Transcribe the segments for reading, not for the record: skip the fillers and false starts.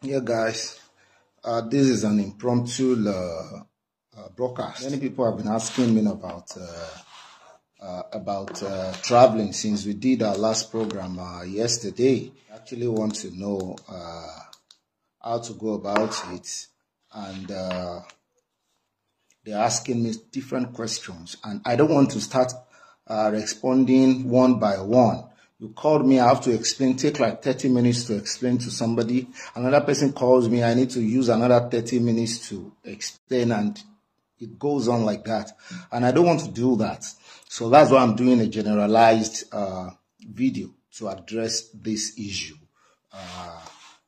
Yeah, guys, this is an impromptu broadcast. Many people have been asking me about traveling since we did our last program yesterday. I actually want to know how to go about it, and they're asking me different questions, and I don't want to start responding one by one. You called me, I have to explain, take like 30 minutes to explain to somebody. Another person calls me, I need to use another 30 minutes to explain, and it goes on like that. And I don't want to do that. So that's why I'm doing a generalized video to address this issue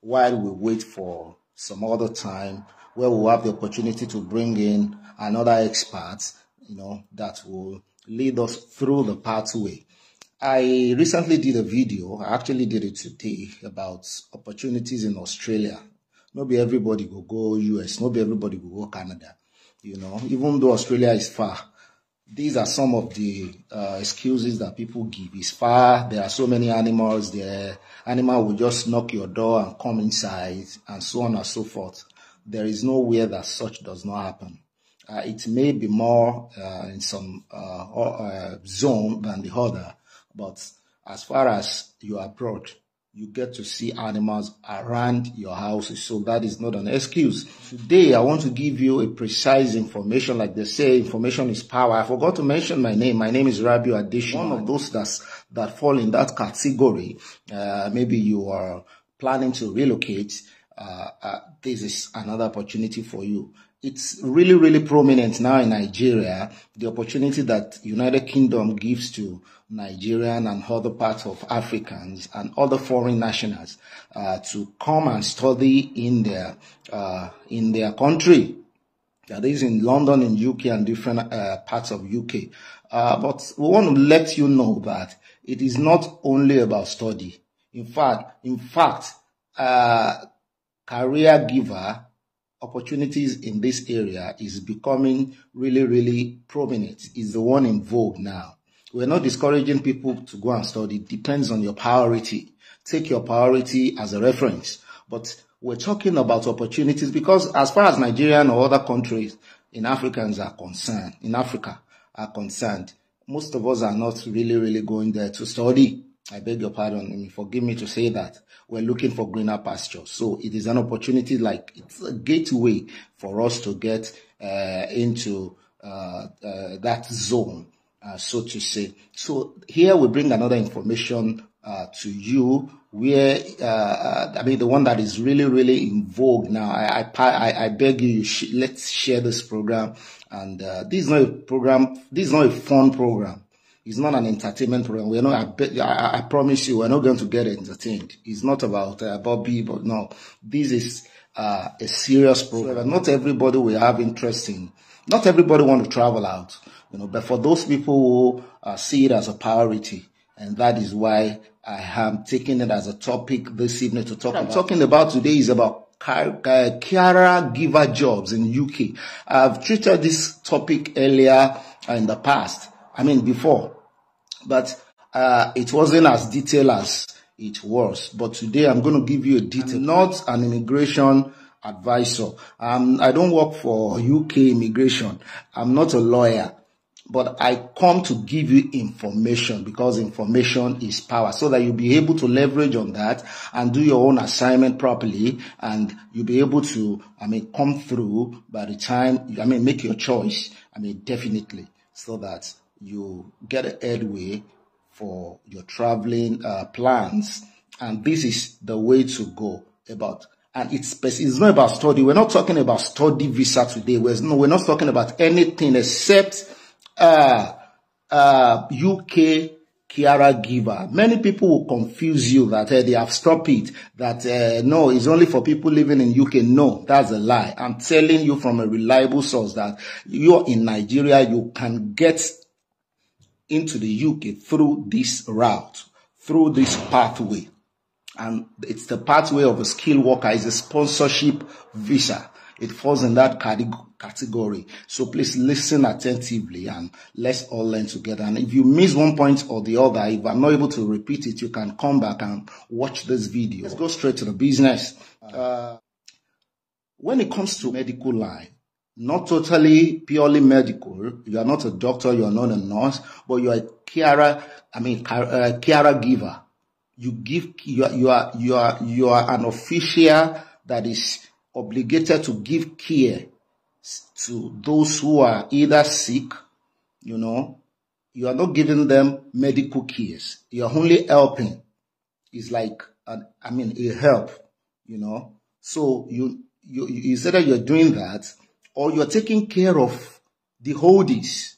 while we wait for some other time where we'll have the opportunity to bring in another expert, that will lead us through the pathway. I recently did a video, I actually did it today, about opportunities in Australia. Not be everybody will go US, not be everybody will go Canada. Even though Australia is far, these are some of the excuses that people give. It's far, there are so many animals there, animal will just knock your door and come inside, and so on and so forth. There is nowhere that such does not happen. It may be more in some zone than the other, but as far as you are abroad, you get to see animals around your houses, so that is not an excuse. Today, I want to give you a precise information. Like they say, information is power. I forgot to mention my name. My name is Rabiu Addition. One of those that fall in that category. Maybe you are planning to relocate. This is another opportunity for you. It's really, really prominent now in Nigeria, the opportunity that United Kingdom gives to Nigerian and other parts of Africans and other foreign nationals to come and study in their country. That is in London, in UK, and different parts of UK. But we want to let you know that it is not only about study. In fact, career giver opportunities in this area is becoming really, really prominent. Is the one in vogue now. We're not discouraging people to go and study. It depends on your priority. Take your priority as a reference. But we're talking about opportunities because as far as Nigerian or other countries in Africa are concerned, most of us are not really, really going there to study. I beg your pardon, forgive me to say that. We're looking for greener pastures. So it is an opportunity, like it's a gateway for us to get into that zone, so to say. So here we bring another information to you where, the one that is really, really in vogue now. I beg you, let's share this program. And this is not a program, this is not a fun program. It's not an entertainment program. We're not. I promise you, we're not going to get entertained. It's not about Bobby, but no. This is a serious program. Not everybody will have interest in. Not everybody want to travel out, But for those people who see it as a priority, and that is why I am taking it as a topic this evening to talk about. What I'm talking about today is about carer giver jobs in UK. I've treated this topic earlier in the past. Before. But it wasn't as detailed as it was. But today I'm going to give you a detail. I'm not an immigration advisor. I don't work for UK immigration. I'm not a lawyer. But I come to give you information because information is power, so that you'll be able to leverage on that and do your own assignment properly, and you'll be able to, come through by the time, make your choice, definitely, so that you get a headway for your traveling plans. And this is the way to go about. And it's not about study. We're not talking about study visa today. We're not talking about anything except UK carer giver. Many people will confuse you that they have stopped it, that no, it's only for people living in UK. No, that's a lie. I'm telling you from a reliable source that you're in Nigeria, you can get into the UK through this route, through this pathway. And it's the pathway of a skilled worker. It's a sponsorship visa. It falls in that category. So please listen attentively and let's all learn together. And if you miss one point or the other, if I'm not able to repeat it, you can come back and watch this video. Let's go straight to the business. When it comes to medical line, not totally purely medical, you are not a doctor, you are not a nurse, but you are a caregiver. You are an official that is obligated to give care to those who are either sick, you are not giving them medical cares. You are only helping. It's like, a help, So it's either you're doing that or you're taking care of the oldies.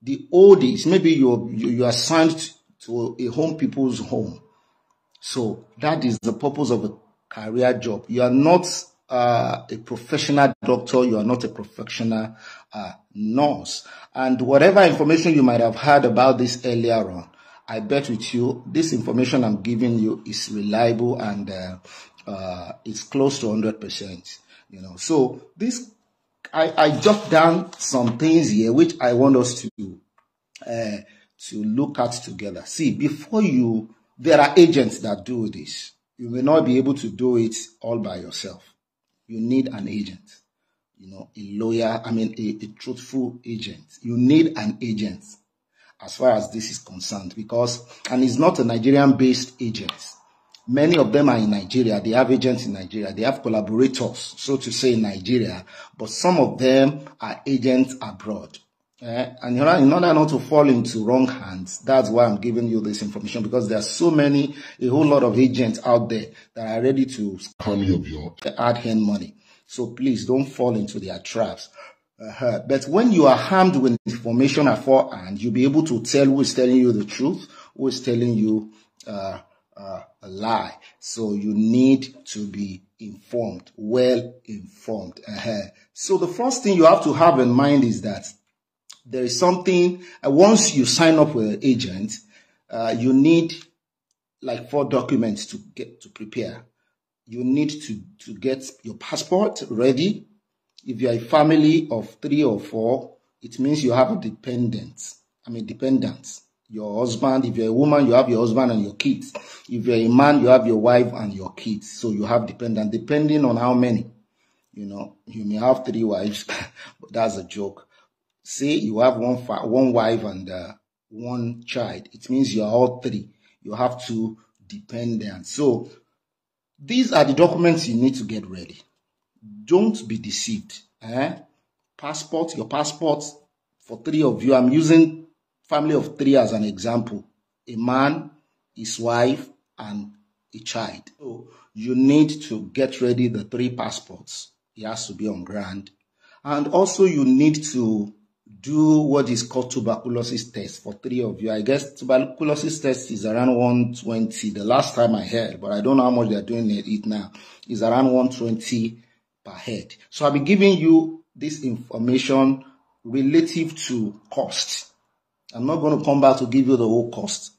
The oldies, maybe you are assigned to a people's home. So that is the purpose of a career job. You are not a professional doctor. You are not a professional nurse. And whatever information you might have heard about this earlier on, I bet with you, this information I'm giving you is reliable and it's close to 100%. So this, I jot down some things here which I want us to look at together. See, there are agents that do this. You may not be able to do it all by yourself. You need an agent, a lawyer, a truthful agent. You need an agent as far as this is concerned and it's not a Nigerian-based agent. Many of them are in Nigeria. They have agents in Nigeria. They have collaborators, so to say, in Nigeria. But some of them are agents abroad. And in order not to fall into wrong hands, that's why I'm giving you this information, because there are so many, a whole lot of agents out there that are ready to add hand money. So please don't fall into their traps. But when you are armed with information beforehand, you'll be able to tell who is telling you the truth, who is telling you a lie. So you need to be informed, well informed. So the first thing you have to have in mind is that there is something, once you sign up with an agent, you need like 4 documents to prepare. You need to get your passport ready. If you are a family of 3 or 4, it means you have a dependents. Your husband, if you're a woman, you have your husband and your kids. If you're a man, you have your wife and your kids. So you have dependent, depending on how many. You may have 3 wives, but that's a joke. Say you have one wife and 1 child. It means you are all 3. You have 2 dependents. So these are the documents you need to get ready. Don't be deceived. Your passport for 3 of you. I'm using family of 3 as an example. A man, his wife, and a child. So you need to get ready the 3 passports. It has to be on ground. And also you need to do what is called tuberculosis test for 3 of you. I guess tuberculosis test is around 120 the last time I heard, but I don't know how much they're doing it now. It's around 120 per head. So I'll be giving you this information relative to cost. I'm not going to come back to give you the whole cost.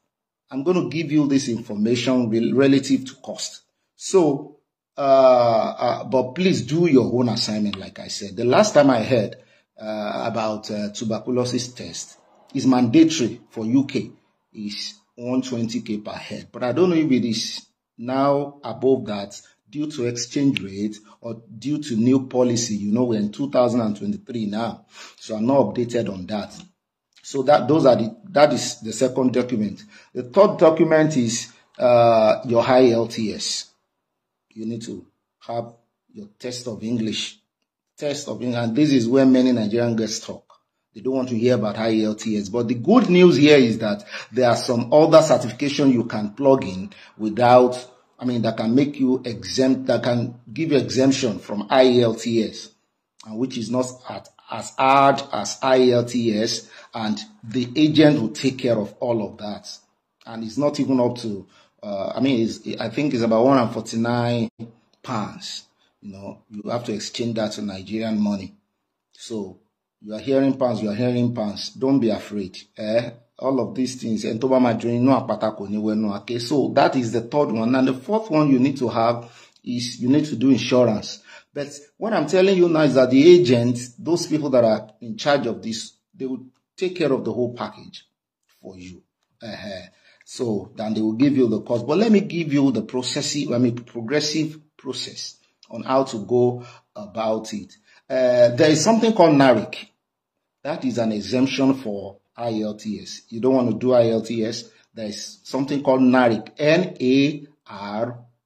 I'm going to give you this information relative to cost. So, but please do your own assignment, like I said. The last time I heard about tuberculosis test is mandatory for UK. Is 120k per head. But I don't know if it is now above that due to exchange rate or due to new policy. We're in 2023 now. So I'm not updated on that. So that is the second document. The third document is your IELTS. You need to have your test of English. And this is where many Nigerian girls talk. They don't want to hear about IELTS. But the good news here is that there are some other certification you can plug in without, that can make you exempt, that can give you exemption from IELTS, which is not as hard as IELTS, and the agent will take care of all of that. And it's not even up to, I think it's about £149. You have to exchange that to Nigerian money. So you are hearing pounds, Don't be afraid. All of these things. Okay, so that is the third one. And the fourth one you need to have is you need to do insurance. But what I'm telling you now is that the agents, those people that are in charge of this, they will take care of the whole package for you. So then they will give you the cost. But let me give you the progressive process on how to go about it. There is something called Naric. That is an exemption for IELTS. You don't want to do IELTS. There is something called Naric. Naric.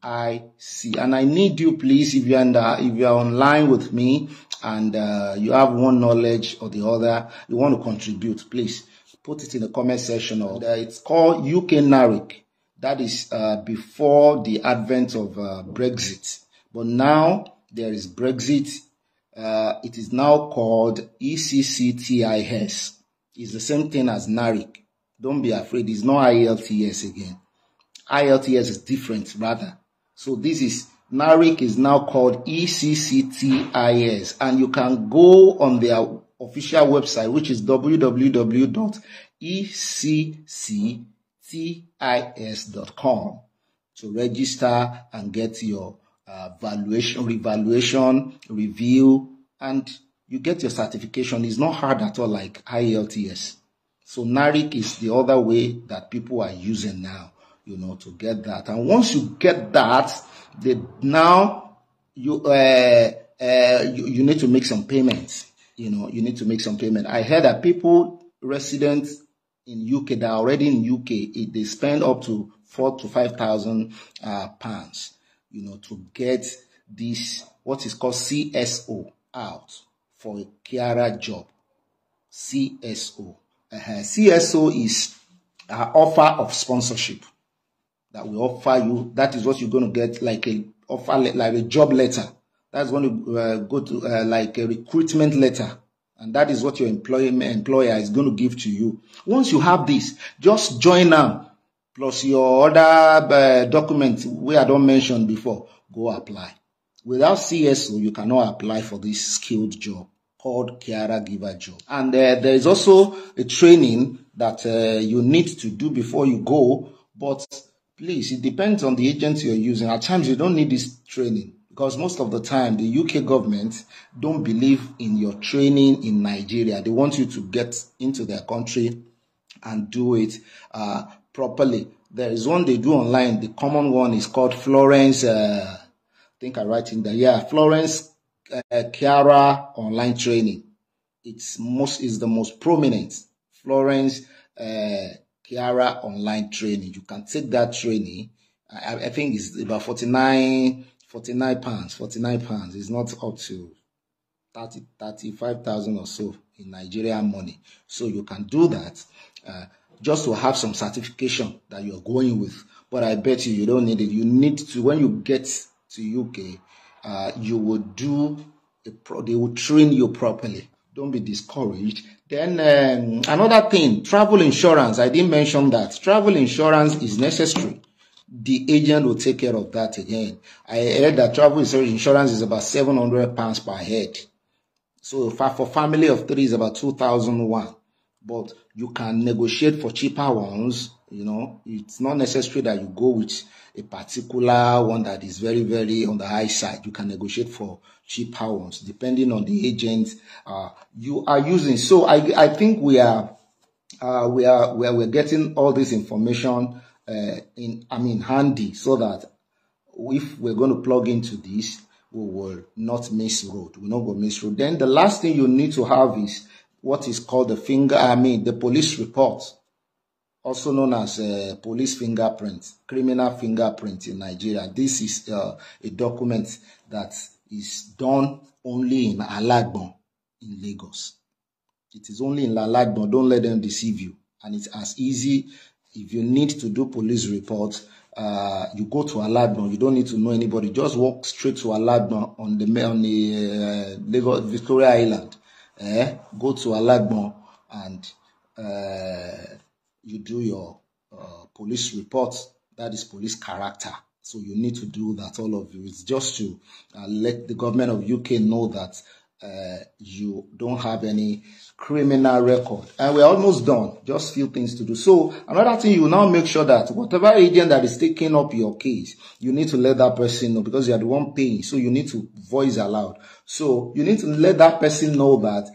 And I need you, please, if you are online with me and you have one knowledge or the other, you want to contribute, please put it in the comment section. Or it's called UK Naric. That is before the advent of Brexit. But now there is Brexit. It is now called ECCTIS. It's the same thing as Naric. Don't be afraid. It's not IELTS again. IELTS is different, rather. So this is Naric is now called ECCTIS, and you can go on their official website, which is www.ECCTIS.com, to register and get your revaluation, review, and you get your certification. It's not hard at all like IELTS. So Naric is the other way that people are using now, to get that. And once you get that, now you need to make some payments. You need to make some payment. I heard that people residents in UK that are already in UK, they spend up to £4,000 to £5,000, to get this what is called CSO out for a carer job. CSO. CSO is an offer of sponsorship that we offer you. That is what you're going to get, like a offer, like a job letter. That's going to go to like a recruitment letter, and that is what your employer is going to give to you. Once you have this, just join now, plus your other documents where I don't mention before. Go apply. Without CSO, you cannot apply for this skilled job called carer giver job. And there is also a training that you need to do before you go, but please, it depends on the agency you're using. At times, you don't need this training because most of the time, the UK government don't believe in your training in Nigeria. They want you to get into their country and do it properly. There is one they do online. The common one is called Florence. I think I write in there. Yeah, Florence Carer online training. It's the most prominent. Florence Carer online training. You can take that training. I think it's about 49 pounds. 49 pounds. It's not up to 35,000 or so in Nigerian money. So you can do that just to have some certification that you're going with. But I bet you don't need it. You need to, when you get to UK, you will do they will train you properly. Don't be discouraged. Then another thing, travel insurance. I didn't mention that. Travel insurance is necessary. The agent will take care of that again. I heard that travel insurance is about £700 per head. So for family of 3 is about 2,001. But you can negotiate for cheaper ones. It's not necessary that you go with a particular one that is very, very on the high side. You can negotiate for cheaper ones depending on the agent you are using. So I think we're getting all this information handy, so that if we're going to plug into this, we will not miss road. We're not going to miss road. Then the last thing you need to have is what is called the police report, also known as police fingerprint, criminal fingerprint in Nigeria. This is a document that is done only in Alagbon in Lagos. It is only in Alagbon. Don't let them deceive you. And it's as easy. If you need to do police report, you go to Alagbon. You don't need to know anybody. Just walk straight to Alagbon on the Lagos Victoria Island. Go to Alagbon and you do your police report. That is police character. So you need to do that, all of you. It's just to let the government of UK know that you don't have any criminal record. And we're almost done. Just few things to do. So another thing, you now make sure that whatever agent that is taking up your case, you need to let that person know, because you are the one paying. So you need to voice aloud. So you need to let that person know that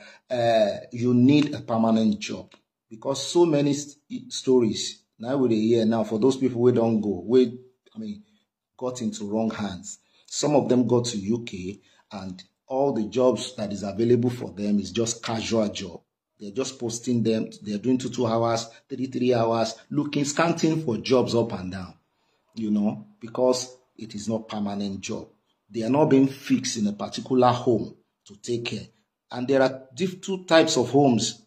you need a permanent job, because so many stories now with a year now for those people who don't go, got into wrong hands. Some of them go to UK and all the jobs that is available for them is just casual job. They're just posting them. They're doing 2 hours, 3 hours, scanting for jobs up and down, because it is not permanent job. They are not being fixed in a particular home to take care. And there are 2 types of homes,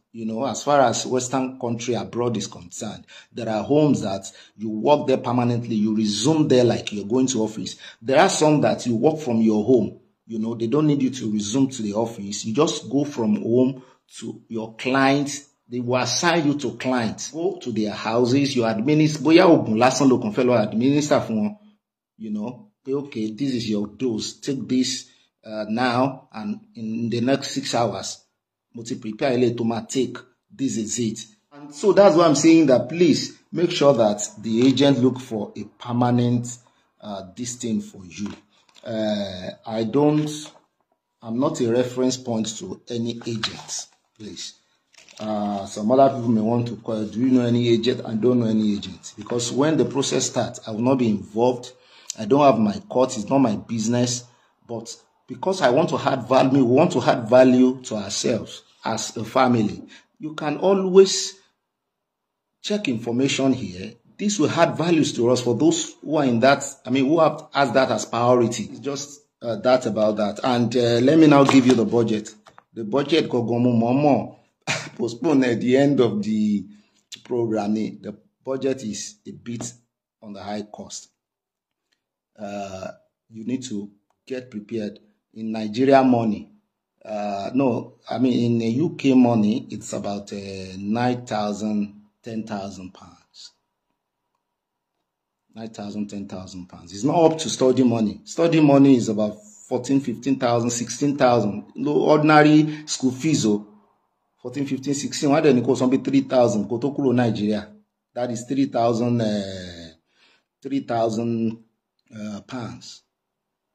as far as Western country abroad is concerned. There are homes that you work there permanently. You resume there like you're going to office. There are some that you work from your home. They don't need you to resume to the office. You just go from home to your clients. They will assign you to clients. Go to their houses. You administer. Okay, this is your dose. Take this now, and in the next 6 hours, prepare a to take. This is it. And so that's why I'm saying that please make sure that the agent look for a permanent this thing for you. I'm not a reference point to any agent, please. Some other people may want to call, do you know any agent? I don't know any agent, because when the process starts, I will not be involved. I don't have my court. It's not my business. But because I want to add value, we want to add value to ourselves as a family. You can always check information here. This will add values to us for those who are in that, who have asked that as priority. It's just that about that. And let me now give you the budget. The budget Momo postponed at the end of the program. The budget is a bit on the high cost. You need to get prepared. In Nigeria money, in the UK money, it's about 9,000, 10,000 pounds. 9,000, 10,000 pounds. It's not up to study money. Study money is about 14, 15,000, 16,000. No ordinary school fees, 14, 15, 16. Why don't you call something 3,000? Go to Nigeria. That is 3,000 pounds.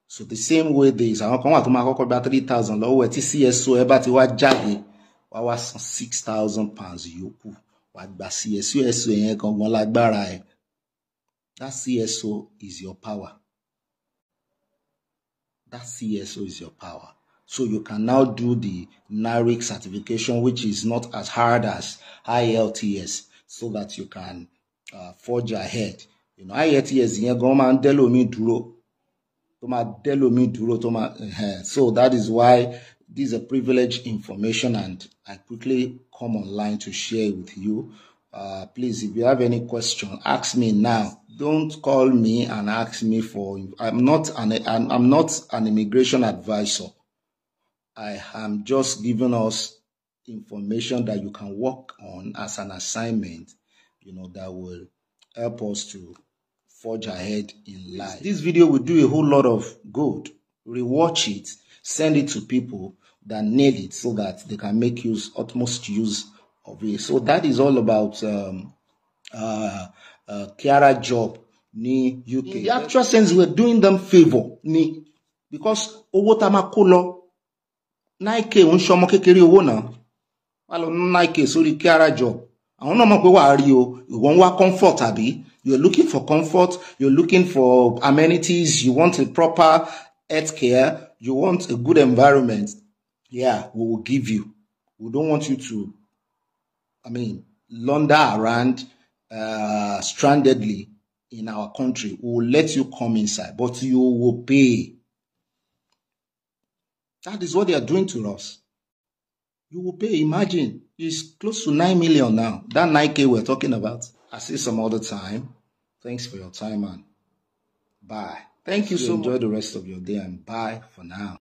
So the same way there is, I want to make about 3,000. Low at CSO, about what jaggy, was 6,000 pounds. Yoku, what ba CSO, that CSO is your power. That CSO is your power. So you can now do the Naric certification, which is not as hard as IELTS, so that you can forge ahead. IELTS, so that is why this is a privileged information, and I quickly come online to share with you. Please, if you have any question, ask me now. Don't call me and ask me for. I'm not an immigration advisor. I am just giving us information that you can work on as an assignment, that will help us to forge ahead in life. This video will do a whole lot of good. Rewatch it, send it to people that need it, so that they can make utmost use of it. So that is all about Kiara job ni UK. In the actual sense, we're doing them favor ni, because owo tamakolo Nike unshomo kekere owo na. Walo Nike sori Kiara job. Àwọn náà mọ̀ pé wà rí o, ìwọ wá comfort àbí? You're looking for comfort, you're looking for amenities, you want a proper health care, you want a good environment. Yeah, we will give you. We don't want you to, launder around strandedly in our country. We will let you come inside, but you will pay. That is what they are doing to us. You will pay. Imagine, it's close to 9 million now. That 9K we're talking about. I see some other time. Thanks for your time, man. Bye. Thank you so much. Enjoy the rest of your day, and bye for now.